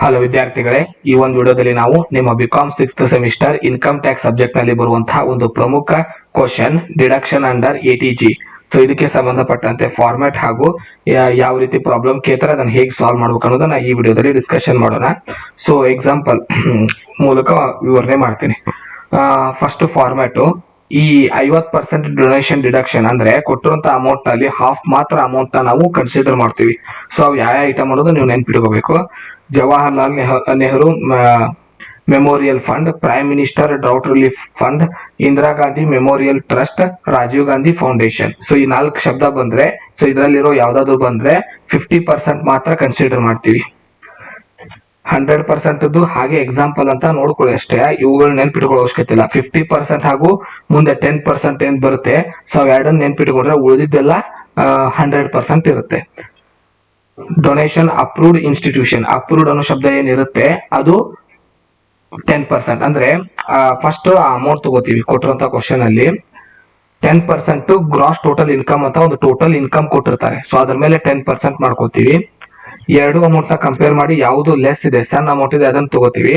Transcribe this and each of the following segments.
Hello ವಿದ್ಯಾರ್ಥಿಗಳೇ, ಈ ಒಂದು ವಿಡಿಯೋದಲ್ಲಿ ನಾವು ನಿಮ್ಮ BCom 6th semester income tax subject ನಲ್ಲಿ ಬರುವಂತಹ ಒಂದು ಪ್ರಮುಖ question deduction under eighty G. So ಇದಕ್ಕೆ ಸಂಬಂಧಪಟ್ಟಂತೆ ಫಾರ್ಮ್ಯಾಟ್ ಹಾಗೂ ಯಾವ ರೀತಿ ಪ್ರಾಬ್ಲಮ್ ಕೇಳ್ತಾರೆ ಅದನ್ನ ಹೇಗೆ ಸಾಲ್ವ್ ಮಾಡ್ಬೇಕು ಅನ್ನೋದನ್ನ ಈ ವಿಡಿಯೋದಲ್ಲಿ ಡಿಸ್ಕಷನ್ ಮಾಡೋಣ. ಸೊ ಎಕ್ಸಾಂಪಲ್ ಮೂಲಕ ವಿವರಣೆ ಮಾಡ್ತೀನಿ. ಫಸ್ಟ್ ಫಾರ್ಮ್ಯಾಟ್, ಈ 50% ಡೊನೇಷನ್ ಡಿಡಕ್ಷನ್ ಅಂದ್ರೆ ಕೊಟ್ಟಿರುವಂತ ಅಮೌಂಟ್ ನಲ್ಲಿ ಹಾಫ್ ಮಾತ್ರ ಅಮೌಂಟ್ ನಾವು ಕನ್ಸಿಡರ್ ಮಾಡ್ತೀವಿ. ಸೊ ಅವು ಯಾವ ಐಟಮ್ ಅನ್ನೋದು ನೀವು ನೆನ್ಪಿಟ್ಕೋಬೇಕು. Jawaharlal Nehru memorial fund, prime minister drought relief fund, Indira Gandhi memorial trust, Rajiv Gandhi foundation. So ಈ 4 ಶಬ್ದ ಬಂದ್ರೆ, ಸೊ ಇದರಲ್ಲಿರೋ ಯಾವ್ದಾದ್ರು ಬಂದ್ರೆ 50% ಮಾತ್ರ ಕನ್ಸಿಡರ್ ಮಾಡ್ತೀವಿ. 100% ಹಾಗೆ ಎಕ್ಸಾಂಪಲ್ ಅಂತ ನೋಡ್ಕೊಳ್ಳಿ ಅಷ್ಟೇ, ಇವುಗಳು ನೆನ್ಪಿಟ್ಕೊಳ್ಳೋ ಅವಶ್ಯಕತೆ ಇಲ್ಲ. 50% ಹಾಗೂ ಮುಂದೆ 10% ಏನ್ ಬರುತ್ತೆ, ಸೊ ಎರಡನ್ನ ನೆನ್ಪಿಟ್ಕೊಂಡ್ರೆ ಉಳಿದಿದ್ದೆಲ್ಲ 100% ಇರುತ್ತೆ. ಡೊನೇಷನ್ ಅಪ್ರೂವ್ಡ್ ಇನ್ಸ್ಟಿಟ್ಯೂಷನ್, ಅಪ್ರೂವ್ಡ್ ಅನ್ನೋ ಶಬ್ದ ಏನಿರುತ್ತೆ ಅದು 10%. ಅಂದ್ರೆ ಫಸ್ಟ್ ಅಮೌಂಟ್ ತಗೋತೀವಿ ಕೊಟ್ಟಿರುವಂತ ಕ್ವಶನ್ ಅಲ್ಲಿ. 10% ಗ್ರಾಸ್ ಟೋಟಲ್ ಇನ್ಕಮ್ ಅಂತ ಒಂದು ಟೋಟಲ್ ಇನ್ಕಮ್ ಕೊಟ್ಟಿರ್ತಾರೆ. ಸೊ ಅದ್ರ ಮೇಲೆ 10% ಮಾಡ್ಕೋತೀವಿ. ಎರಡು ಅಮೌಂಟ್ ನ ಕಂಪೇರ್ ಮಾಡಿ ಯಾವುದು ಲೆಸ್ ಇದೆ, ಸಣ್ಣ ಅಮೌಂಟ್ ಇದೆ ಅದನ್ನ ತಗೋತೀವಿ.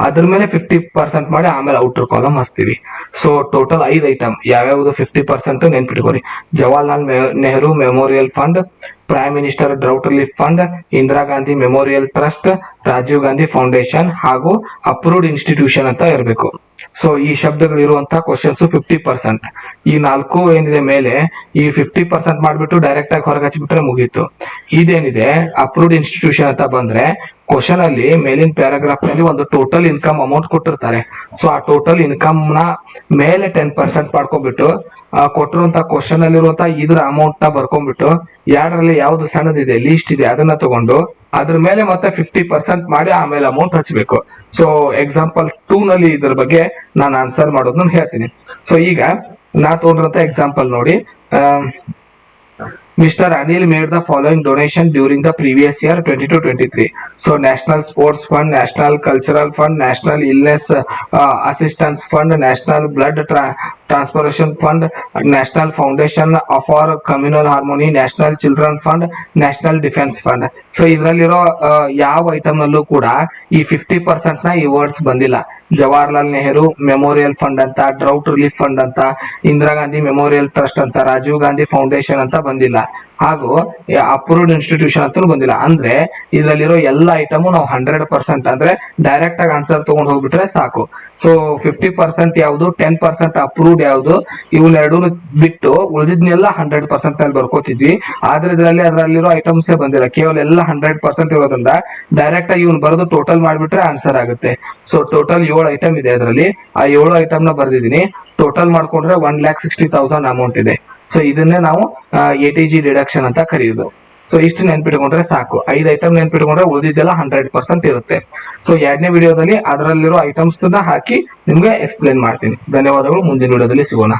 ಅದ್ರ ಮೇಲೆ 50% ಮಾಡಿ ಆಮೇಲೆ ಔಟರ್ ಕಾಲಮ್ ಹಚ್ತೀವಿ. ಸೊ ಟೋಟಲ್ 5 ಐಟಮ್ ಯಾವ್ಯಾವುದು 50% ನೆನ್ಪಿಟ್ಕೋರಿ. Jawaharlal Nehru memorial fund, prime minister drought relief fund, Indira Gandhi memorial trust, Rajiv Gandhi foundation ಹಾಗೂ ಅಪ್ರೂವ್ಡ್ ಇನ್ಸ್ಟಿಟ್ಯೂಷನ್ ಅಂತ ಇರಬೇಕು. ಸೊ ಈ ಶಬ್ದಗಳಿರುವಂತಹ ಕ್ವಶನ್ಸ್ 50%. ಈ 4 ಏನಿದೆ ಮೇಲೆ ಈ 50% ಮಾಡ್ಬಿಟ್ಟು ಡೈರೆಕ್ಟ್ ಆಗಿ ಹೊರಗೆ ಹಚ್ಚಿಬಿಟ್ರೆ ಮುಗೀತು. ಇದೇನಿದೆ ಅಪ್ರೂವ್ಡ್ ಇನ್ಸ್ಟಿಟ್ಯೂಷನ್ ಅಂತ ಬಂದ್ರೆ ಕ್ವಶನ್ ಅಲ್ಲಿ ಮೇಲಿನ ಪ್ಯಾರಾಗ್ರಾಫ್ ನಲ್ಲಿ ಒಂದು ಟೋಟಲ್ ಇನ್ಕಮ್ ಅಮೌಂಟ್ ಕೊಟ್ಟಿರ್ತಾರೆ. ಸೊ ಆ ಟೋಟಲ್ ಇನ್ಕಮ್ ನ ಮೇಲೆ 10% ಮಾಡ್ಕೊಂಡ್ಬಿಟ್ಟು ಕೊಟ್ಟಿರುವಂತ ಕ್ವಶನ್ ಅಲ್ಲಿರುವಂತ ಇದ್ರ ಅಮೌಂಟ್ ನ ಬರ್ಕೊಂಡ್ಬಿಟ್ಟು ಎರಡರಲ್ಲಿ ಯಾವ್ದು ಸಣ್ಣದಿದೆ ಲೀಸ್ಟ್ ಇದೆ ಅದನ್ನ ತಗೊಂಡು ಅದ್ರ ಮೇಲೆ ಮತ್ತೆ 50% ಮಾಡಿ ಆಮೇಲೆ ಅಮೌಂಟ್ ಹಚ್ಚಬೇಕು. ಸೊ ಎಕ್ಸಾಂಪಲ್ಸ್ 2 ನಲ್ಲಿ ಇದ್ರ ಬಗ್ಗೆ ನಾನು ಆನ್ಸರ್ ಮಾಡೋದನ್ನ ಹೇಳ್ತೀನಿ. ಸೊ ಈಗ ನಾ ತಗೊಂಡಿರಂತ ಎಕ್ಸಾಂಪಲ್ ನೋಡಿ. Mr. Anil made the following donation during the previous year 22-23. So National Sports Fund, National Cultural Fund, National Illness Assistance Fund, National Blood Transfusion Fund, National Foundation for Communal Harmony, National Children Fund, National Defense Fund. So ಇದರಲ್ಲಿರೋ ಯಾವ item ನಲ್ಲೂ ಕೂಡ ಈ 50% ನ ಈ words ಬಂದಿಲ್ಲ. Jawaharlal Nehru memorial fund ಅಂತ, drought relief fund ಅಂತ, ಇಂದಿರಾ ಗಾಂಧಿ ಮೆಮೋರಿಯಲ್ ಟ್ರಸ್ಟ್ ಅಂತ, ರಾಜೀವ್ ಗಾಂಧಿ ಫೌಂಡೇಶನ್ ಅಂತ ಬಂದಿಲ್ಲ. ಹಾಗೂ ಅಪ್ರೂವ್ಡ್ ಇನ್ಸ್ಟಿಟ್ಯೂಷನ್ ಅಂತ ಬಂದಿಲ್ಲ. ಅಂದ್ರೆ ಇದರಲ್ಲಿರೋ ಎಲ್ಲ ಐಟಮ್ ನಾವು 100% ಅಂದ್ರೆ ಡೈರೆಕ್ಟ್ ಆಗಿ ಆನ್ಸರ್ ತಗೊಂಡು ಹೋಗ್ಬಿಟ್ರೆ ಸಾಕು. ಸೊ 50% ಯಾವುದು, 10% ಅಪ್ರೂವ್ಡ್ ಯಾವುದು, ಇವನ್ನೆರಡು ಬಿಟ್ಟು ಉಳಿದಿದ್ನೆಲ್ಲ 100% ನಲ್ಲಿ ಬರ್ಕೋತಿದ್ವಿ. ಆದ್ರೆ ಅದರಲ್ಲಿರೋ ಐಟಮ್ಸ್ ಬಂದಿಲ್ಲ, ಕೇವಲ ಎಲ್ಲ 100% ಇರೋದ್ರಿಂದ ಡೈರೆಕ್ಟ್ ಆಗಿ ಇವ್ನು ಬರೆದು ಟೋಟಲ್ ಮಾಡ್ಬಿಟ್ರೆ ಆನ್ಸರ್ ಆಗುತ್ತೆ. ಸೊ ಟೋಟಲ್ 7 ಐಟಮ್ ಇದೆ ಅದರಲ್ಲಿ. ಆ 7 ಐಟಮ್ ನ ಬರ್ದಿದ್ದೀನಿ. ಟೋಟಲ್ ಮಾಡ್ಕೊಂಡ್ರೆ 1,60,000 ಅಮೌಂಟ್ ಇದೆ. ಸೊ ಇದನ್ನೇ ನಾವು ಎಟಿಜಿ ಡಿಡಕ್ಷನ್ ಅಂತ ಕರೆಯೋದು. ಸೊ ಇಷ್ಟು ನೆನ್ಪಿಟ್ಕೊಂಡ್ರೆ ಸಾಕು. 5 ಐಟಮ್ ನೆನ್ಪಿಟ್ಕೊಂಡ್ರೆ ಉಳಿದಿದ್ದೆಲ್ಲ 100% ಇರುತ್ತೆ. ಸೊ 2ನೇ ವಿಡಿಯೋದಲ್ಲಿ ಅದರಲ್ಲಿರೋ ಐಟಮ್ಸ್ ನ ಹಾಕಿ ನಿಮ್ಗೆ ಎಕ್ಸ್ಪ್ಲೇನ್ ಮಾಡ್ತೀನಿ. ಧನ್ಯವಾದಗಳು. ಮುಂದಿನ ವಿಡಿಯೋದಲ್ಲಿ ಸಿಗೋಣ.